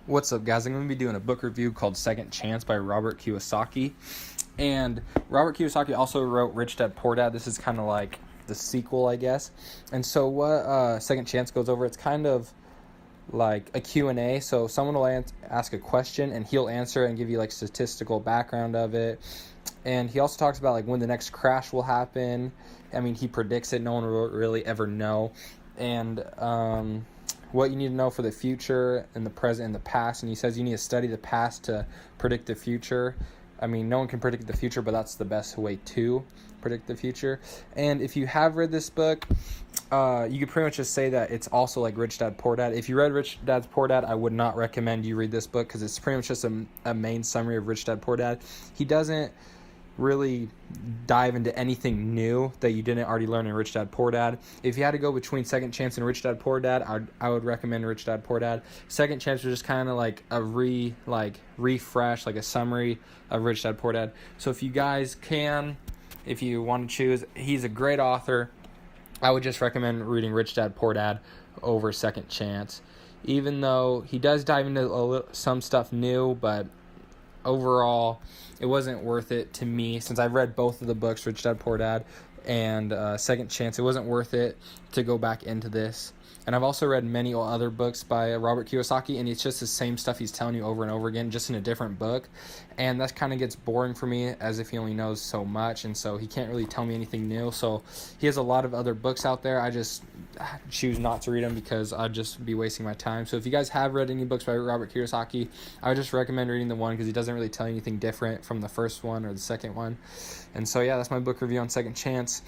What's up, guys? I'm going to be doing a book review called Second Chance by Robert Kiyosaki. And Robert Kiyosaki also wrote Rich Dad Poor Dad. This is kind of like the sequel, I guess. And so what Second Chance goes over, it's kind of like a Q&A. So someone will ask a question and he'll answer and give you like statistical background of it. And he also talks about like when the next crash will happen. I mean, he predicts it. No one will really ever know. And what you need to know for the future and the present and the past. And he says you need to study the past to predict the future. I mean, no one can predict the future, but that's the best way to predict the future. And if you have read this book, you could pretty much just say that it's also like Rich Dad Poor Dad. If you read Rich Dad Poor Dad, I would not recommend you read this book because it's pretty much just a main summary of Rich Dad Poor Dad. He doesn't really dive into anything new that you didn't already learn in Rich Dad Poor Dad. If you had to go between Second Chance and Rich Dad Poor Dad, I would recommend Rich Dad Poor Dad. Second Chance was just kind of like a refresh, like a summary of Rich Dad Poor Dad. So if you guys can, if you want to choose, he's a great author. I would just recommend reading Rich Dad Poor Dad over Second Chance, even though he does dive into some stuff new, but overall, it wasn't worth it to me since I've read both of the books, Rich Dad Poor Dad and Second Chance. It wasn't worth it to go back into this. And I've also read many other books by Robert Kiyosaki, and it's just the same stuff he's telling you over and over again, just in a different book. And that kind of gets boring for me, as if he only knows so much, and so he can't really tell me anything new. So he has a lot of other books out there. I just choose not to read them because I'd just be wasting my time. So if you guys have read any books by Robert Kiyosaki, I would just recommend reading the one because he doesn't really tell you anything different from the first one or the second one. And so yeah, that's my book review on Second Chance.